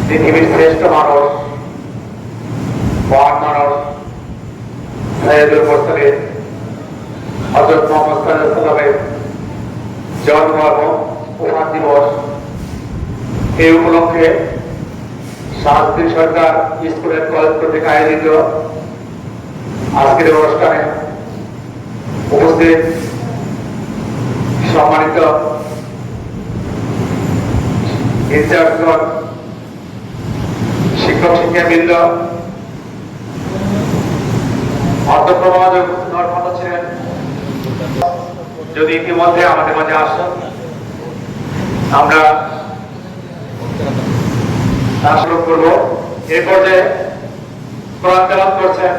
পৃথিবীর শ্রেষ্ঠ মানুষ, মহান মানুষ সাইয়েদুল মুরসালিন হযরত মুহাম্মদ সাল্লাল্লাহু আলাইহি ওয়াসাল্লামের জন্ম এবং ওফাত দিবস। এই উপলক্ষে শাহজাহান সরকার স্কুল এন্ড কলেজ কর্তৃক আয়োজিত আজকের অনুষ্ঠানে উপস্থিত সম্মানিত ইনচার্জগণ, শিক্ষক শিক্ষাবৃন্দ, অধ্যক্ষ মহোদয় ছিলেন, যদি ইতিমধ্যে আমাদের মাঝে আসেন আমরা শুরু করবো। এই পর্যায়ে কোরআন তেলাওয়াত করছেন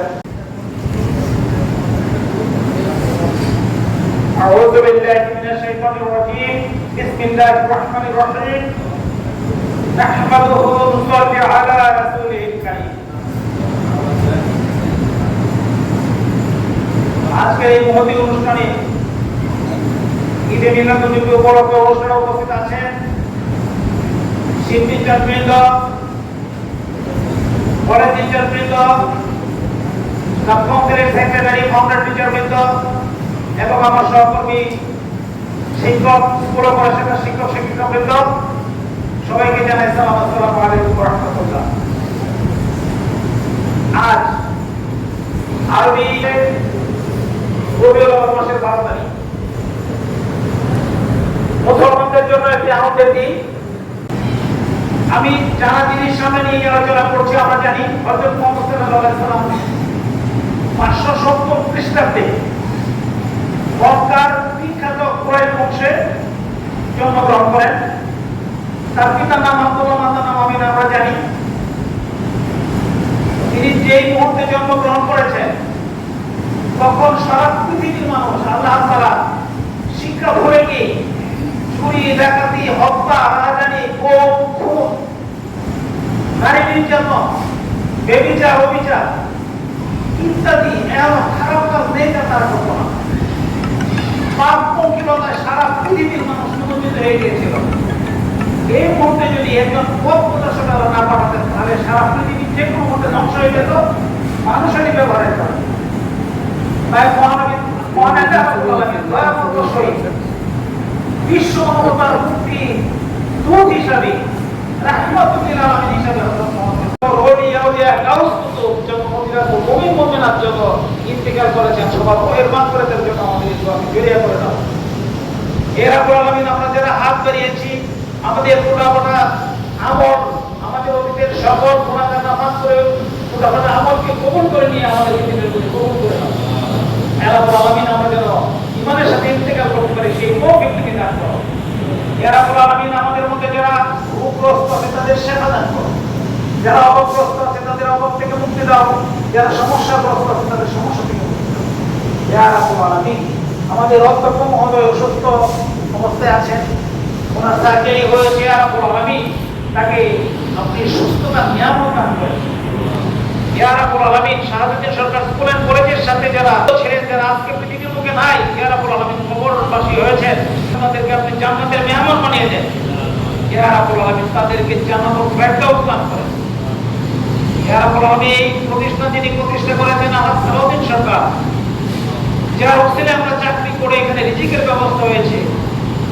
أعوذ بالله من الشيطان الرجيم بسم الله الرحمن الرحيم نحمده ونصلي على رسوله الكريم আজকের এই মহতী অনুষ্ঠানে ঈদে মিলাদুন্নবী উপলক্ষে অনুষ্ঠানে উপস্থিত আছেন শিক্ষক বৃন্দ, কলেজ টিচার বৃন্দ, কাউন্সিলের সেক্রেটারি, ফাউন্ডার টিচার বৃন্দ এবং আমার সহকর্মী শিক্ষক, স্কুল ও কলেজ শিক্ষক শিক্ষিকা বৃন্দ, সবাইকে জানাই সালাম, আসসালামু আলাইকুম ওয়া রাহমাতুল্লাহ। আজ আরবি রবিউল আউয়াল মাসের 12 তারিখ, মুসলমানদের জন্য একটি আনন্দের দিন। আমি যারা জিনিস সামনে নিয়ে আলোচনা করছি, আমরা জানি হযরত মুহাম্মদ সাল্লাল্লাহু আলাইহি ওয়াসাল্লাম 570 খ্রিস্টাব্দে মক্কার বিখ্যাত কুরাইশ বংশে জন্মগ্রহণ করেন। তার পিতার নাম আব্দুল্লাহ, মাতার নাম আমিনা, আমরা জানি। তিনি যেই মুহূর্তে জন্মগ্রহণ করেছেন তখন সারা পৃথিবীর মানুষ আল্লাহ তাআলা শিক্ষা ভরে গিয়ে চুরি, ডাকাতি, হত্যা, রাজানি, খুন, নারী নির্যাতন, ব্যভিচার, অবিচার ইত্যাদি এমন খারাপ কাজ নেই যা তারা করত না। পাপ-পঙ্কিলতায় সারা পৃথিবীর মানুষ নিমজ্জিত হয়ে গিয়েছিল। এই মুহূর্তে যদি একজন পথ প্রদর্শক না পাঠাতেন তাহলে সারা পৃথিবী যে কোনো মুহূর্তে ধ্বংস হয়ে যেত মানুষেরই ব্যবহারের কারণে। তাই মহানেতা দয়ামন্ত শহীদ বিশ্ব মানবতার মুক্তি দূত হিসাবে, রাহমাতুল লিল আলামিন হিসাবে ইন্তেকাল করেছেন, সবার মেহরবান করেছেন জন্য আমাদের ইসলামকে বেরিয়ে করে দাও। এ রাব্বুল আলামিন, আমরা যারা হাত বাড়িয়েছি আমাদের পুরাটা আমল, আমাদের অতীতের সকল গুনাহ নামাজ করে পুরাটা আমলকে কবুল করে নিয়ে আমাদের জীবনের প্রতি কবুল করে দাও। এ রাব্বুল আলামিন, আমরা যেন ঈমানের সাথে ইন্তেকাল করতে পারি সেই তৌফিক তুমি দান করো। এ রাব্বুল আলামিন, আমাদের মধ্যে যারা রোগগ্রস্ত আছে তাদের সেবা দান করো, যারা অভাবগ্রস্ত আছে তাদের অভাব থেকে মুক্তি দাও, যারা সমস্যাগ্রস্ত আছে তাদের সমস্যা থেকে মুক্তি দাও। ইয়া রাব্বুল আলামিন, আমাদের অধ্যক্ষ মহোদয় অসুস্থ অবস্থায় আছেন, ওনার সার্জারি হয়েছে, ইয়া রাব্বুল আলামিন তাকে আপনি সুস্থতা নিয়ামত দান করেন। ইয়া রাব্বুল আলামিন, শাহজাহান সরকার স্কুল এন্ড কলেজের সাথে যারা ছিলেন, যারা আজকে পৃথিবীর মুখে নাই, ইয়া রাব্বুল আলামিন কবরবাসী হয়েছেন, তাদেরকে আপনি জান্নাতের মেহমান বানিয়ে দেন। ইয়া রাব্বুল আলামিন তাদেরকে জান্নাতুল ফেরদাউস দান করেন। ইয়া রাব্বুল আলামিন, এই প্রতিষ্ঠান যিনি প্রতিষ্ঠা করেছেন সালাউদ্দিন সরকার, যার ওসিলে আমরা চাকরি করে এখানে রিজিকের ব্যবস্থা হয়েছে,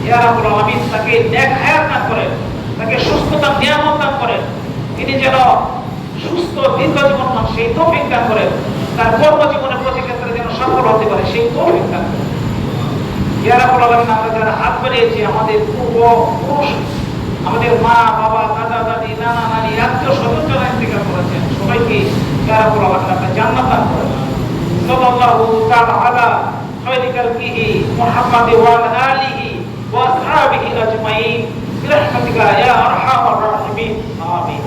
ইয়া রাব্বুল আলামিন তাকে নেক হায়াত দান করেন, তাকে সুস্থতা নিয়ামত দান করেন, তিনি যেন সুস্থ দীর্ঘ জীবন পান সেই তৌফিক দান করেন, তার কর্মজীবনের প্রতি ক্ষেত্রে যেন সফল হতে পারে সেই তৌফিক দান করেন। ইয়া রাব্বুল আলামিন, আমরা যারা হাত বাড়িয়েছি আমাদের পূর্বপুরুষ, আমাদের মা, বাবা, দাদা, দাদি, নানা, নানি, আত্মীয় স্বজন যারা ইন্তেকাল করেছেন সবাইকে ইয়া রাব্বুল আলামিন আপনি জান্নাত দান করেন। সাল্লাল্লাহু তাআলা আলা খায়রি খালকিহি মুহাম্মাদ ওয়া আলা আলিহি ওয়া আসহাবিহি আজমাইন বিরহমাতিকা ইয়া আরহামার রাহিমিন। আমিন।